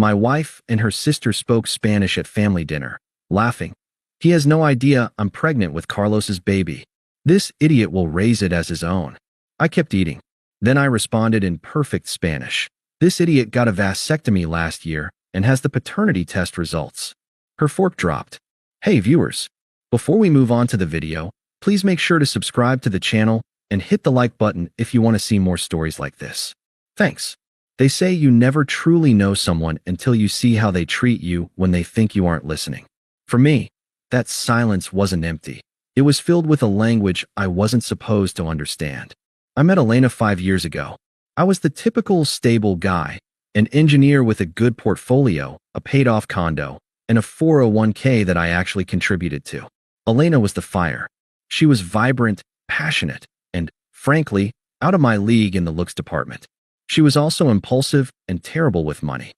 My wife and her sister spoke Spanish at family dinner, laughing. He has no idea I'm pregnant with Carlos's baby. This idiot will raise it as his own. I kept eating. Then I responded in perfect Spanish. This idiot got a vasectomy last year and has the paternity test results. Her fork dropped. Hey viewers, before we move on to the video, please make sure to subscribe to the channel and hit the like button if you want to see more stories like this. Thanks. They say you never truly know someone until you see how they treat you when they think you aren't listening. For me, that silence wasn't empty. It was filled with a language I wasn't supposed to understand. I met Elena 5 years ago. I was the typical stable guy, an engineer with a good portfolio, a paid-off condo, and a 401k that I actually contributed to. Elena was the fire. She was vibrant, passionate, and, frankly, out of my league in the looks department. She was also impulsive and terrible with money.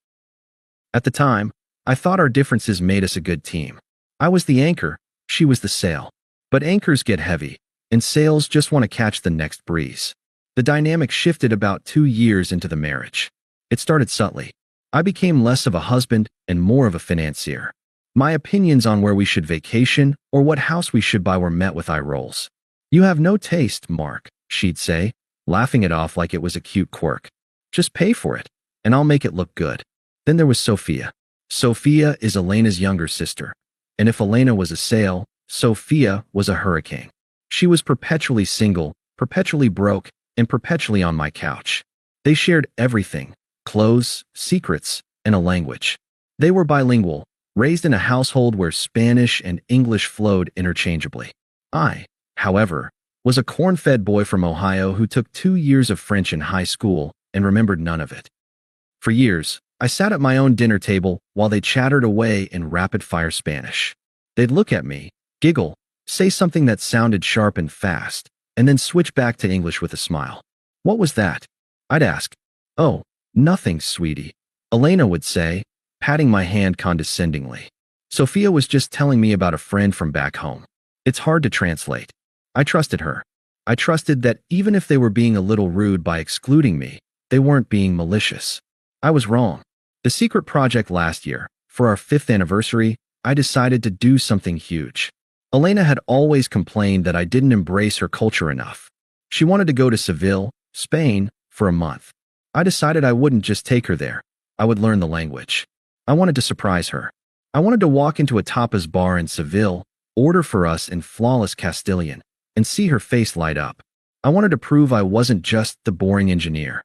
At the time, I thought our differences made us a good team. I was the anchor, she was the sail. But anchors get heavy, and sails just want to catch the next breeze. The dynamic shifted about 2 years into the marriage. It started subtly. I became less of a husband and more of a financier. My opinions on where we should vacation or what house we should buy were met with eye rolls. "You have no taste, Mark," she'd say, laughing it off like it was a cute quirk. "Just pay for it, and I'll make it look good." Then there was Sophia. Sophia is Elena's younger sister, and if Elena was a sail, Sophia was a hurricane. She was perpetually single, perpetually broke, and perpetually on my couch. They shared everything: clothes, secrets, and a language. They were bilingual, raised in a household where Spanish and English flowed interchangeably. I, however, was a corn-fed boy from Ohio who took 2 years of French in high school and remembered none of it. For years, I sat at my own dinner table while they chattered away in rapid-fire Spanish. They'd look at me, giggle, say something that sounded sharp and fast, and then switch back to English with a smile. "What was that?" I'd ask. "Oh, nothing, sweetie," Elena would say, patting my hand condescendingly. Sophia was just telling me about a friend from back home. It's hard to translate. I trusted her. I trusted that even if they were being a little rude by excluding me, they weren't being malicious. I was wrong. The secret project last year, for our 5th anniversary, I decided to do something huge. Elena had always complained that I didn't embrace her culture enough. She wanted to go to Seville, Spain, for a month. I decided I wouldn't just take her there. I would learn the language. I wanted to surprise her. I wanted to walk into a tapas bar in Seville, order for us in flawless Castilian, and see her face light up. I wanted to prove I wasn't just the boring engineer.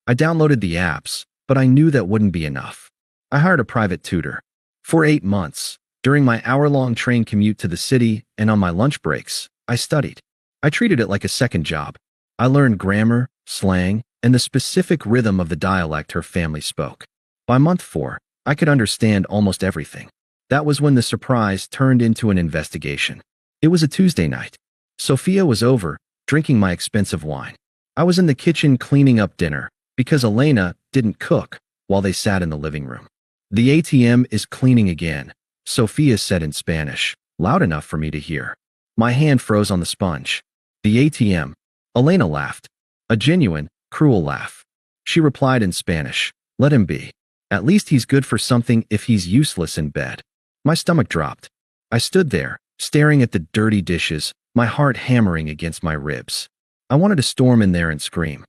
I downloaded the apps, but I knew that wouldn't be enough. I hired a private tutor. For 8 months, during my hour-long train commute to the city and on my lunch breaks, I studied. I treated it like a second job. I learned grammar, slang, and the specific rhythm of the dialect her family spoke. By month 4, I could understand almost everything. That was when the surprise turned into an investigation. It was a Tuesday night. Sophia was over, drinking my expensive wine. I was in the kitchen cleaning up dinner, because Elena didn't cook, while they sat in the living room. "The ATM is cleaning again," Sophia said in Spanish, loud enough for me to hear. My hand froze on the sponge. "The ATM." Elena laughed. A genuine, cruel laugh. She replied in Spanish, "Let him be. At least he's good for something if he's useless in bed." My stomach dropped. I stood there, staring at the dirty dishes, my heart hammering against my ribs. I wanted to storm in there and scream.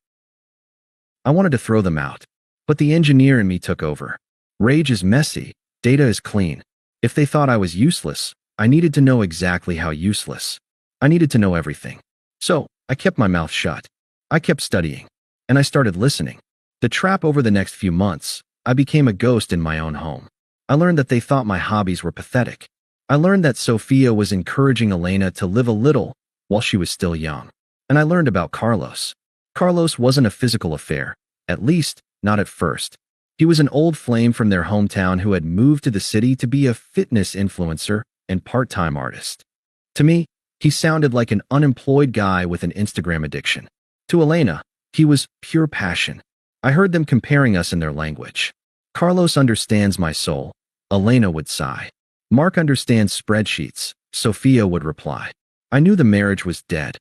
I wanted to throw them out. But the engineer in me took over. Rage is messy, data is clean. If they thought I was useless, I needed to know exactly how useless. I needed to know everything. So, I kept my mouth shut. I kept studying. And I started listening. The trap over the next few months, I became a ghost in my own home. I learned that they thought my hobbies were pathetic. I learned that Sophia was encouraging Elena to live a little while she was still young. And I learned about Carlos. Carlos wasn't a physical affair, at least, not at first. He was an old flame from their hometown who had moved to the city to be a fitness influencer and part-time artist. To me, he sounded like an unemployed guy with an Instagram addiction. To Elena, he was pure passion. I heard them comparing us in their language. "Carlos understands my soul," Elena would sigh. "Mark understands spreadsheets," Sophia would reply. I knew the marriage was dead.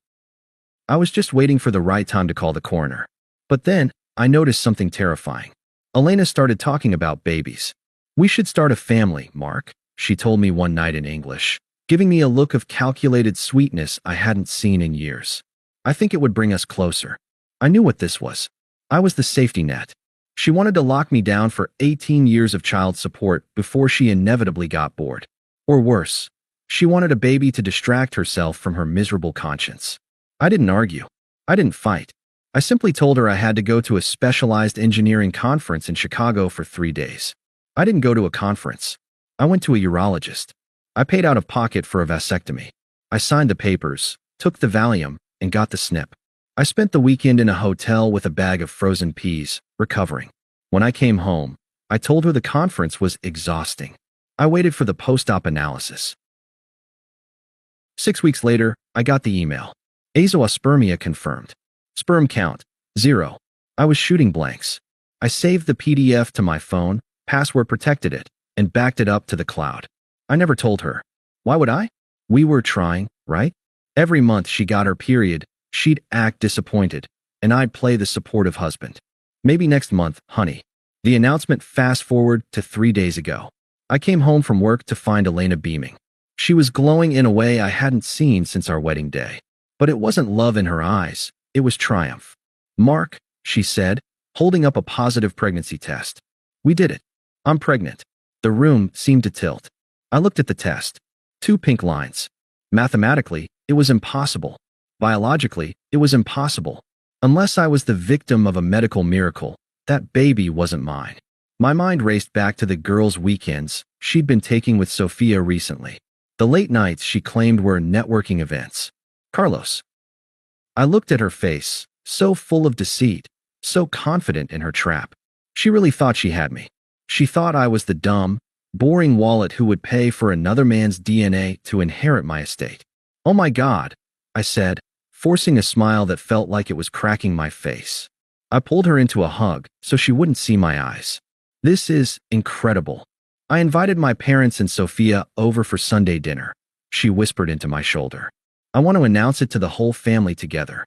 I was just waiting for the right time to call the coroner. But then, I noticed something terrifying. Elena started talking about babies. We should start a family, Mark, she told me one night in English, giving me a look of calculated sweetness I hadn't seen in years. I think it would bring us closer. I knew what this was. I was the safety net. She wanted to lock me down for 18 years of child support before she inevitably got bored. Or worse, she wanted a baby to distract herself from her miserable conscience. I didn't argue. I didn't fight. I simply told her I had to go to a specialized engineering conference in Chicago for 3 days. I didn't go to a conference. I went to a urologist. I paid out of pocket for a vasectomy. I signed the papers, took the Valium, and got the snip. I spent the weekend in a hotel with a bag of frozen peas, recovering. When I came home, I told her the conference was exhausting. I waited for the post-op analysis. 6 weeks later, I got the email. Azoospermia confirmed. Sperm count, 0. I was shooting blanks. I saved the PDF to my phone, password protected it, and backed it up to the cloud. I never told her. Why would I? We were trying, right? Every month she got her period, she'd act disappointed, and I'd play the supportive husband. Maybe next month, honey. The announcement fast forward to 3 days ago. I came home from work to find Elena beaming. She was glowing in a way I hadn't seen since our wedding day. But it wasn't love in her eyes, it was triumph. Mark, she said, holding up a positive pregnancy test. We did it. I'm pregnant. The room seemed to tilt. I looked at the test. 2 pink lines. Mathematically, it was impossible. Biologically, it was impossible. Unless I was the victim of a medical miracle, that baby wasn't mine. My mind raced back to the girls' weekends she'd been taking with Sophia recently. The late nights she claimed were networking events. Carlos. I looked at her face, so full of deceit, so confident in her trap. She really thought she had me. She thought I was the dumb, boring wallet who would pay for another man's DNA to inherit my estate. Oh my God, I said, forcing a smile that felt like it was cracking my face. I pulled her into a hug so she wouldn't see my eyes. This is incredible. I invited my parents and Sophia over for Sunday dinner. She whispered into my shoulder. I want to announce it to the whole family together.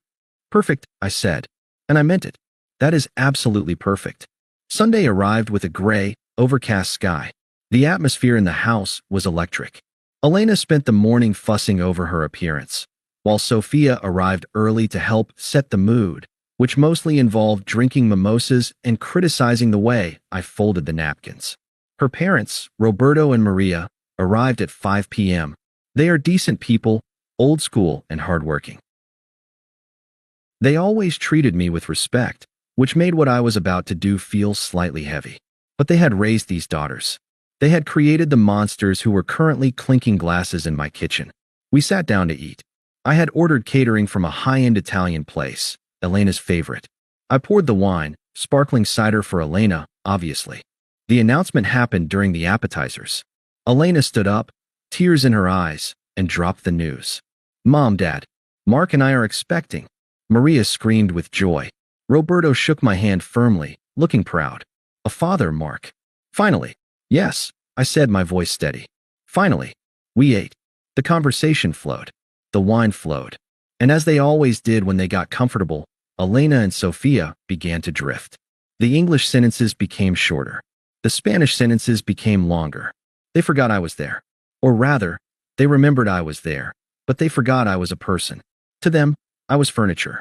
Perfect, I said. And I meant it. That is absolutely perfect. Sunday arrived with a gray, overcast sky. The atmosphere in the house was electric. Elena spent the morning fussing over her appearance, while Sophia arrived early to help set the mood, which mostly involved drinking mimosas and criticizing the way I folded the napkins. Her parents, Roberto and Maria, arrived at 5 p.m. They are decent people, old school and hardworking. They always treated me with respect, which made what I was about to do feel slightly heavy. But they had raised these daughters. They had created the monsters who were currently clinking glasses in my kitchen. We sat down to eat. I had ordered catering from a high-end Italian place, Elena's favorite. I poured the wine, sparkling cider for Elena, obviously. The announcement happened during the appetizers. Elena stood up, tears in her eyes, and dropped the news. Mom, Dad, Mark and I are expecting. Maria screamed with joy. Roberto shook my hand firmly, looking proud. A father, Mark. Finally. Yes, I said, my voice steady. Finally. We ate. The conversation flowed. The wine flowed. And as they always did when they got comfortable, Elena and Sophia began to drift. The English sentences became shorter. The Spanish sentences became longer. They forgot I was there. Or rather, they remembered I was there, but they forgot I was a person. To them, I was furniture.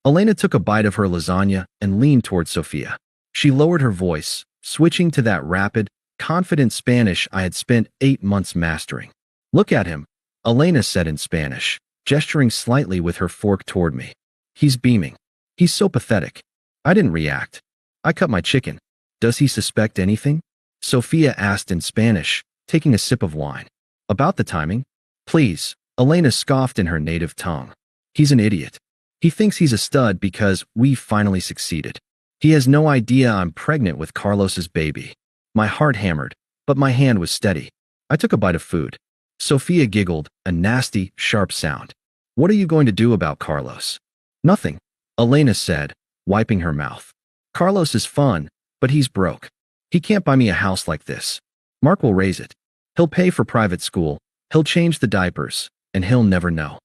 Elena took a bite of her lasagna and leaned toward Sophia. She lowered her voice, switching to that rapid, confident Spanish I had spent 8 months mastering. Look at him, Elena said in Spanish, gesturing slightly with her fork toward me. He's beaming. He's so pathetic. I didn't react. I cut my chicken. Does he suspect anything? Sophia asked in Spanish, taking a sip of wine. About the timing? Please, Elena scoffed in her native tongue. He's an idiot. He thinks he's a stud because we finally succeeded. He has no idea I'm pregnant with Carlos's baby. My heart hammered, but my hand was steady. I took a bite of food. Sophia giggled, a nasty, sharp sound. What are you going to do about Carlos? Nothing, Elena said, wiping her mouth. Carlos is fun, but he's broke. He can't buy me a house like this. Mark will raise it. He'll pay for private school, he'll change the diapers, and he'll never know.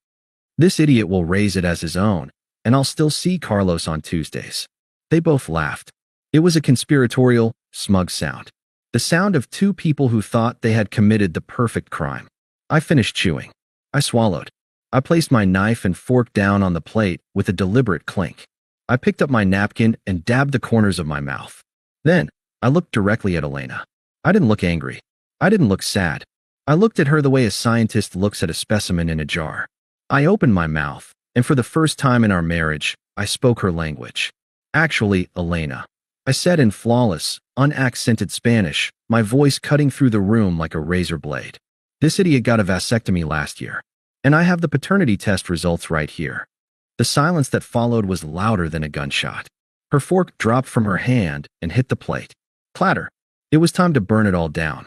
This idiot will raise it as his own, and I'll still see Carlos on Tuesdays. They both laughed. It was a conspiratorial, smug sound. The sound of two people who thought they had committed the perfect crime. I finished chewing. I swallowed. I placed my knife and fork down on the plate with a deliberate clink. I picked up my napkin and dabbed the corners of my mouth. Then, I looked directly at Elena. I didn't look angry. I didn't look sad. I looked at her the way a scientist looks at a specimen in a jar. I opened my mouth, and for the first time in our marriage, I spoke her language. Actually, Elena, I said in flawless, unaccented Spanish, my voice cutting through the room like a razor blade. This idiot got a vasectomy last year, and I have the paternity test results right here. The silence that followed was louder than a gunshot. Her fork dropped from her hand and hit the plate. Clatter. It was time to burn it all down.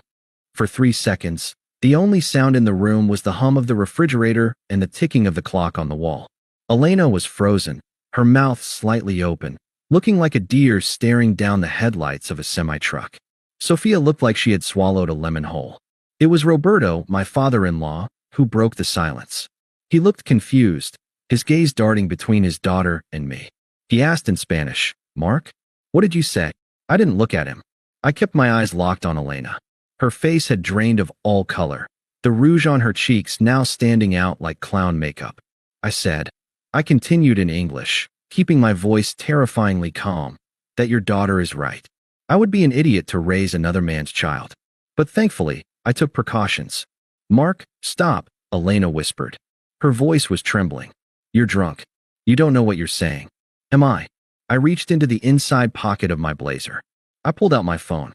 For 3 seconds, the only sound in the room was the hum of the refrigerator and the ticking of the clock on the wall. Elena was frozen, her mouth slightly open, looking like a deer staring down the headlights of a semi-truck. Sophia looked like she had swallowed a lemon whole. It was Roberto, my father-in-law, who broke the silence. He looked confused, his gaze darting between his daughter and me. He asked in Spanish, "Mark, what did you say?" I didn't look at him. I kept my eyes locked on Elena. Her face had drained of all color, the rouge on her cheeks now standing out like clown makeup. I said, I continued in English, keeping my voice terrifyingly calm, that your daughter is right. I would be an idiot to raise another man's child. But thankfully, I took precautions. "Mark, stop," Elena whispered. Her voice was trembling. "You're drunk. You don't know what you're saying." "Am I?" I reached into the inside pocket of my blazer. I pulled out my phone.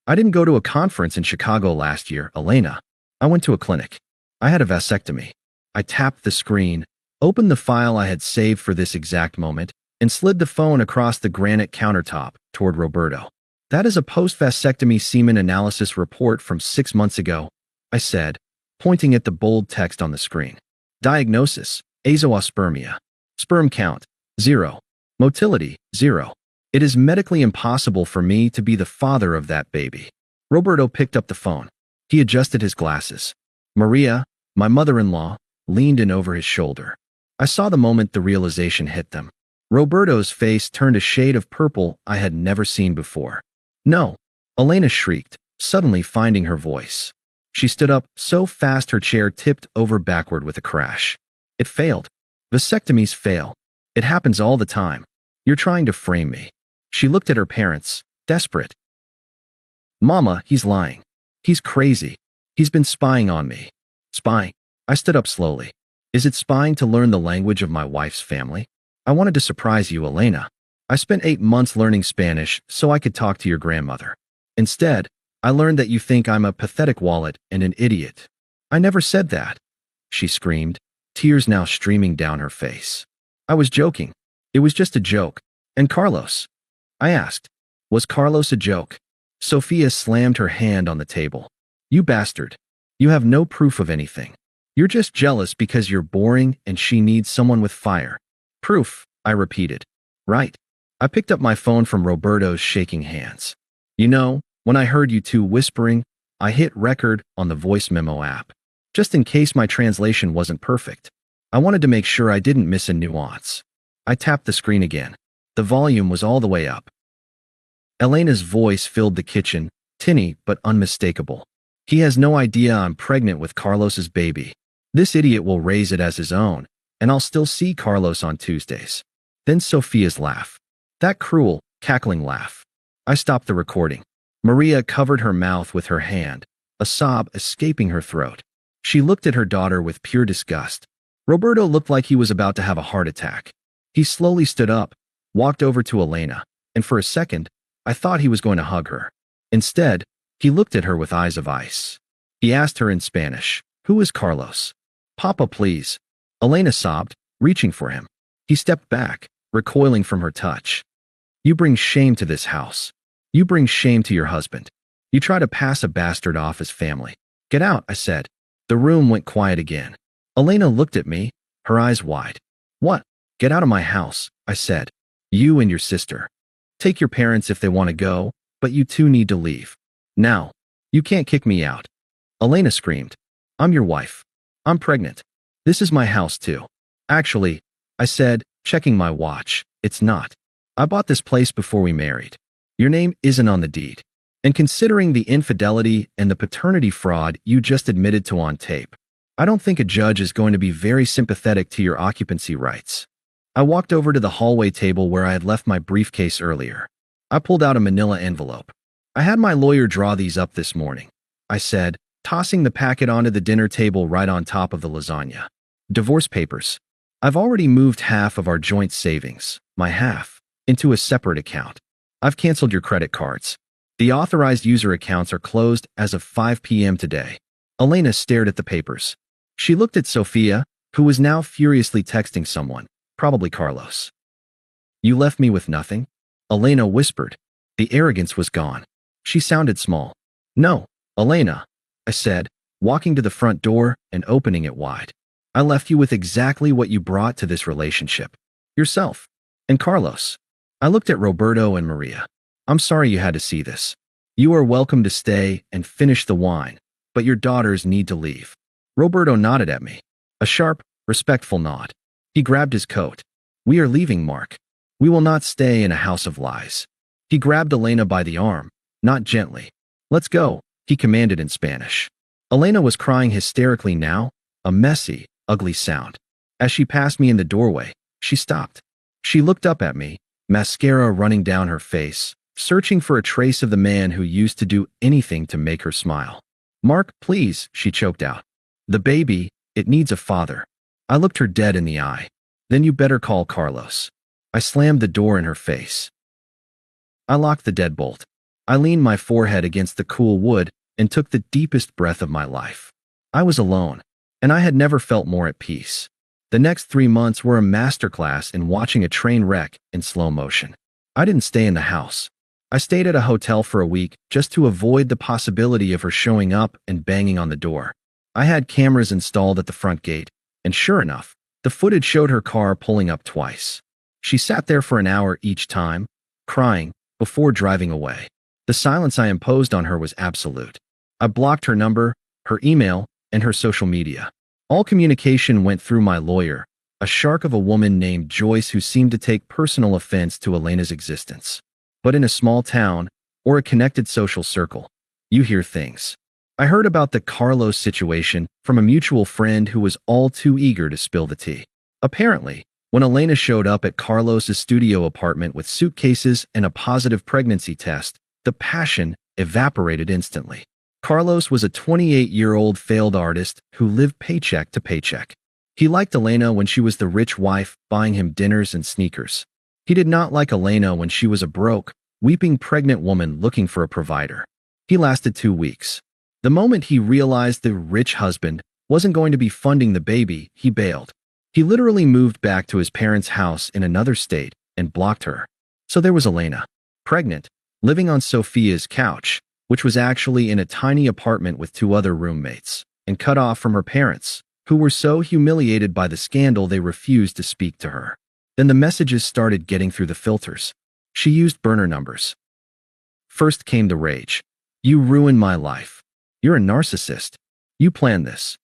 "I didn't go to a conference in Chicago last year, Elena. I went to a clinic. I had a vasectomy." I tapped the screen, opened the file I had saved for this exact moment, and slid the phone across the granite countertop toward Roberto. "That is a post-vasectomy semen analysis report from 6 months ago," I said, pointing at the bold text on the screen. "Diagnosis, azoospermia. Sperm count, 0. Motility, 0. It is medically impossible for me to be the father of that baby." Roberto picked up the phone. He adjusted his glasses. Maria, my mother-in-law, leaned in over his shoulder. I saw the moment the realization hit them. Roberto's face turned a shade of purple I had never seen before. "No," Elena shrieked, suddenly finding her voice. She stood up so fast her chair tipped over backward with a crash. "It failed. Vasectomies fail. It happens all the time. You're trying to frame me." She looked at her parents, desperate. "Mama, he's lying. He's crazy. He's been spying on me." "Spying?" I stood up slowly. "Is it spying to learn the language of my wife's family? I wanted to surprise you, Elena. I spent 8 months learning Spanish so I could talk to your grandmother. Instead, I learned that you think I'm a pathetic wallet and an idiot." "I never said that," she screamed, tears now streaming down her face. "I was joking. It was just a joke. And Carlos?" I asked. "Was Carlos a joke?" Sophia slammed her hand on the table. "You bastard. You have no proof of anything. You're just jealous because you're boring and she needs someone with fire." "Proof," I repeated. "Right." I picked up my phone from Roberto's shaking hands. "You know, when I heard you two whispering, I hit record on the voice memo app. Just in case my translation wasn't perfect. I wanted to make sure I didn't miss a nuance." I tapped the screen again. The volume was all the way up. Elena's voice filled the kitchen, tinny but unmistakable. "He has no idea I'm pregnant with Carlos's baby. This idiot will raise it as his own, and I'll still see Carlos on Tuesdays." Then Sophia's laugh. That cruel, cackling laugh. I stopped the recording. Maria covered her mouth with her hand, a sob escaping her throat. She looked at her daughter with pure disgust. Roberto looked like he was about to have a heart attack. He slowly stood up, walked over to Elena, and for a second, I thought he was going to hug her. Instead, he looked at her with eyes of ice. He asked her in Spanish, "Who is Carlos?" "Papa, please." Elena sobbed, reaching for him. He stepped back, recoiling from her touch. "You bring shame to this house. You bring shame to your husband. You try to pass a bastard off as family. Get out," I said. The room went quiet again. Elena looked at me, her eyes wide. "What?" "Get out of my house," I said. "You and your sister. Take your parents if they want to go, but you two need to leave. Now. You can't kick me out." Elena screamed. "I'm your wife. I'm pregnant. This is my house too." "Actually," I said, checking my watch, "it's not." I bought this place before we married. Your name isn't on the deed. And considering the infidelity and the paternity fraud you just admitted to on tape, I don't think a judge is going to be very sympathetic to your occupancy rights. I walked over to the hallway table where I had left my briefcase earlier. I pulled out a manila envelope. I had my lawyer draw these up this morning, I said, tossing the packet onto the dinner table right on top of the lasagna. Divorce papers. I've already moved half of our joint savings, my half, into a separate account. I've canceled your credit cards. The authorized user accounts are closed as of 5 p.m. today. Elena stared at the papers. She looked at Sophia, who was now furiously texting someone, probably Carlos. You left me with nothing? Elena whispered. The arrogance was gone. She sounded small. No, Elena, I said, walking to the front door and opening it wide. I left you with exactly what you brought to this relationship. Yourself. And Carlos. I looked at Roberto and Maria. I'm sorry you had to see this. You are welcome to stay and finish the wine, but your daughters need to leave. Roberto nodded at me. A sharp, respectful nod. He grabbed his coat. We are leaving, Mark. We will not stay in a house of lies. He grabbed Elena by the arm, not gently. Let's go, he commanded in Spanish. Elena was crying hysterically now, a messy, ugly sound. As she passed me in the doorway, she stopped. She looked up at me, mascara running down her face, searching for a trace of the man who used to do anything to make her smile. Mark, please, she choked out. The baby, it needs a father. I looked her dead in the eye. Then you better call Carlos. I slammed the door in her face. I locked the deadbolt. I leaned my forehead against the cool wood and took the deepest breath of my life. I was alone, and I had never felt more at peace. The next 3 months were a masterclass in watching a train wreck in slow motion. I didn't stay in the house. I stayed at a hotel for a week just to avoid the possibility of her showing up and banging on the door. I had cameras installed at the front gate, and sure enough, the footage showed her car pulling up twice. She sat there for an hour each time, crying, before driving away. The silence I imposed on her was absolute. I blocked her number, her email, and her social media. All communication went through my lawyer, a shark of a woman named Joyce who seemed to take personal offense to Elena's existence. But in a small town, or a connected social circle, you hear things. I heard about the Carlos situation from a mutual friend who was all too eager to spill the tea. Apparently, when Elena showed up at Carlos's studio apartment with suitcases and a positive pregnancy test, the passion evaporated instantly. Carlos was a 28-year-old failed artist who lived paycheck to paycheck. He liked Elena when she was the rich wife buying him dinners and sneakers. He did not like Elena when she was a broke, weeping pregnant woman looking for a provider. He lasted 2 weeks. The moment he realized the rich husband wasn't going to be funding the baby, he bailed. He literally moved back to his parents' house in another state and blocked her. So there was Elena, pregnant, living on Sophia's couch, which was actually in a tiny apartment with 2 other roommates, and cut off from her parents, who were so humiliated by the scandal they refused to speak to her. Then the messages started getting through the filters. She used burner numbers. First came the rage. You ruined my life. You're a narcissist. You planned this.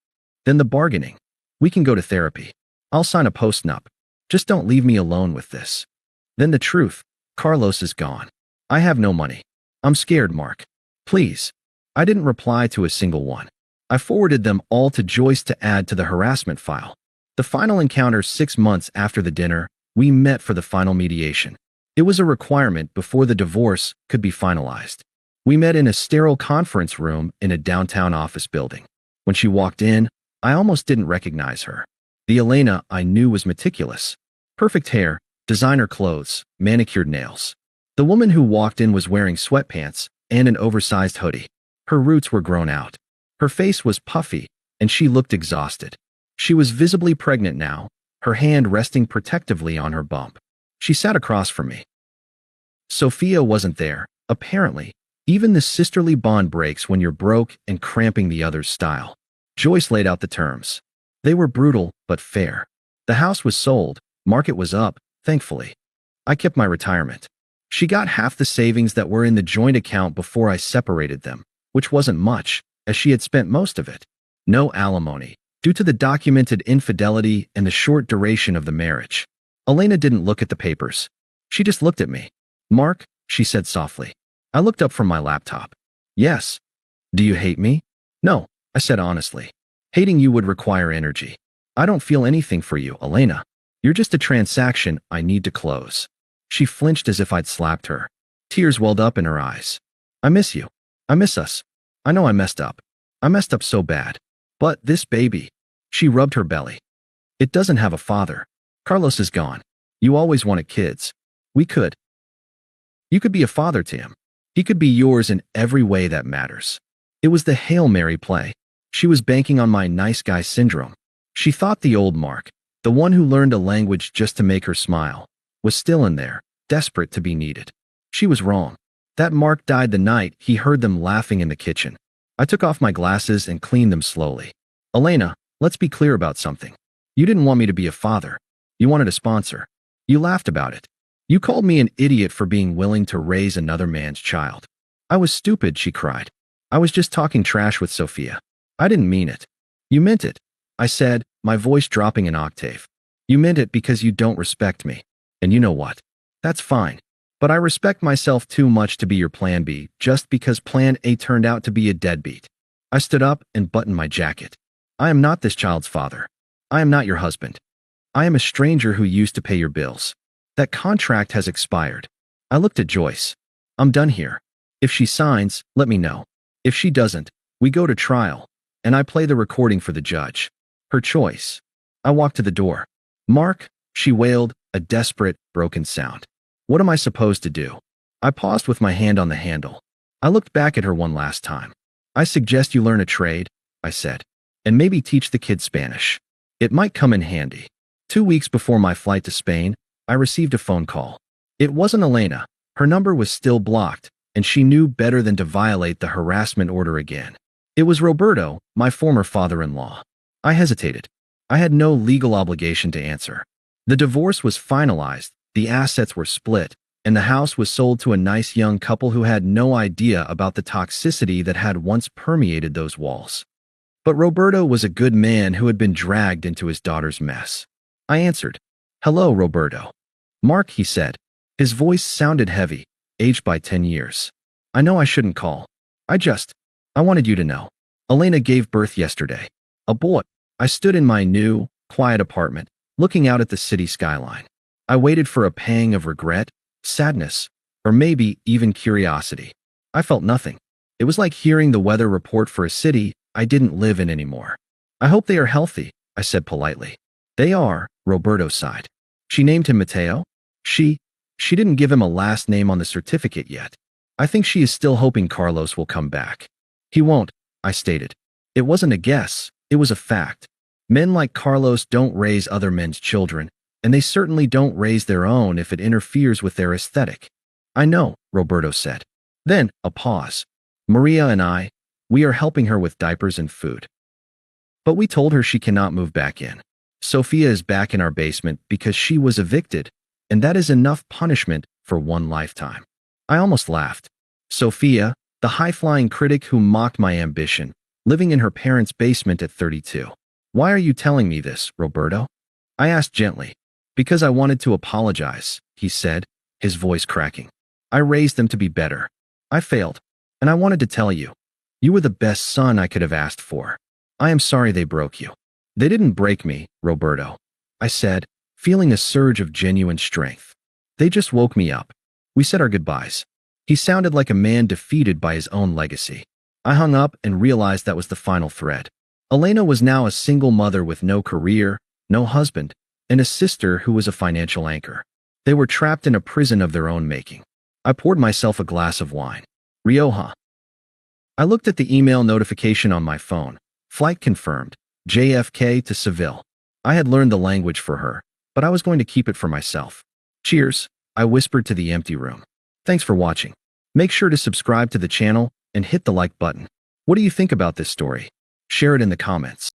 Then the bargaining. We can go to therapy. I'll sign a post-nup. Just don't leave me alone with this. Then the truth. Carlos is gone. I have no money. I'm scared, Mark. Please. I didn't reply to a single one. I forwarded them all to Joyce to add to the harassment file. The final encounter 6 months after the dinner, we met for the final mediation. It was a requirement before the divorce could be finalized. We met in a sterile conference room in a downtown office building. When she walked in, I almost didn't recognize her. The Elena I knew was meticulous. Perfect hair, designer clothes, manicured nails. The woman who walked in was wearing sweatpants and an oversized hoodie. Her roots were grown out. Her face was puffy, and she looked exhausted. She was visibly pregnant now, her hand resting protectively on her bump. She sat across from me. Sophia wasn't there, apparently. Even the sisterly bond breaks when you're broke and cramping the other's style. Joyce laid out the terms. They were brutal, but fair. The house was sold, market was up, thankfully. I kept my retirement. She got half the savings that were in the joint account before I separated them, which wasn't much, as she had spent most of it. No alimony, due to the documented infidelity and the short duration of the marriage. Elena didn't look at the papers. She just looked at me. Mark, she said softly. I looked up from my laptop. Yes. Do you hate me? No, I said honestly. Hating you would require energy. I don't feel anything for you, Elena. You're just a transaction I need to close. She flinched as if I'd slapped her. Tears welled up in her eyes. I miss you. I miss us. I know I messed up. I messed up so bad. But this baby. She rubbed her belly. It doesn't have a father. Carlos is gone. You always wanted kids. You could be a father to him. He could be yours in every way that matters. It was the Hail Mary play. She was banking on my nice guy syndrome. She thought the old Mark, the one who learned a language just to make her smile, was still in there, desperate to be needed. She was wrong. That Mark died the night he heard them laughing in the kitchen. I took off my glasses and cleaned them slowly. Elena, let's be clear about something. You didn't want me to be a father. You wanted a sponsor. You laughed about it. You called me an idiot for being willing to raise another man's child. I was stupid, she cried. I was just talking trash with Sophia. I didn't mean it. You meant it, I said, my voice dropping an octave. You meant it because you don't respect me. And you know what? That's fine. But I respect myself too much to be your plan B just because plan A turned out to be a deadbeat. I stood up and buttoned my jacket. I am not this child's father. I am not your husband. I am a stranger who used to pay your bills. That contract has expired. I looked at Joyce. I'm done here. If she signs, let me know. If she doesn't, we go to trial, and I play the recording for the judge. Her choice. I walked to the door. Mark, she wailed, a desperate, broken sound. What am I supposed to do? I paused with my hand on the handle. I looked back at her one last time. I suggest you learn a trade, I said, and maybe teach the kids Spanish. It might come in handy. 2 weeks before my flight to Spain, I received a phone call. It wasn't Elena. Her number was still blocked, and she knew better than to violate the harassment order again. It was Roberto, my former father-in-law. I hesitated. I had no legal obligation to answer. The divorce was finalized, the assets were split, and the house was sold to a nice young couple who had no idea about the toxicity that had once permeated those walls. But Roberto was a good man who had been dragged into his daughter's mess. I answered. Hello, Roberto. Mark, he said. His voice sounded heavy, aged by 10 years. I know I shouldn't call. I wanted you to know. Elena gave birth yesterday. A boy. I stood in my new, quiet apartment, looking out at the city skyline. I waited for a pang of regret, sadness, or maybe even curiosity. I felt nothing. It was like hearing the weather report for a city I didn't live in anymore. I hope they are healthy, I said politely. They are, Roberto sighed. She named him Mateo? She didn't give him a last name on the certificate yet. I think she is still hoping Carlos will come back. He won't, I stated. It wasn't a guess, it was a fact. Men like Carlos don't raise other men's children, and they certainly don't raise their own if it interferes with their aesthetic. I know, Roberto said. Then, a pause. Maria and we are helping her with diapers and food. But we told her she cannot move back in. Sophia is back in our basement because she was evicted, and that is enough punishment for one lifetime. I almost laughed. Sophia, the high-flying critic who mocked my ambition, living in her parents' basement at 32. Why are you telling me this, Roberto? I asked gently. Because I wanted to apologize, he said, his voice cracking. I raised them to be better. I failed, and I wanted to tell you. You were the best son I could have asked for. I am sorry they broke you. They didn't break me, Roberto, I said, feeling a surge of genuine strength. They just woke me up. We said our goodbyes. He sounded like a man defeated by his own legacy. I hung up and realized that was the final thread. Elena was now a single mother with no career, no husband, and a sister who was a financial anchor. They were trapped in a prison of their own making. I poured myself a glass of wine. Rioja. I looked at the email notification on my phone. Flight confirmed. JFK to Seville. I had learned the language for her, but I was going to keep it for myself. Cheers, I whispered to the empty room. Thanks for watching. Make sure to subscribe to the channel and hit the like button. What do you think about this story? Share it in the comments.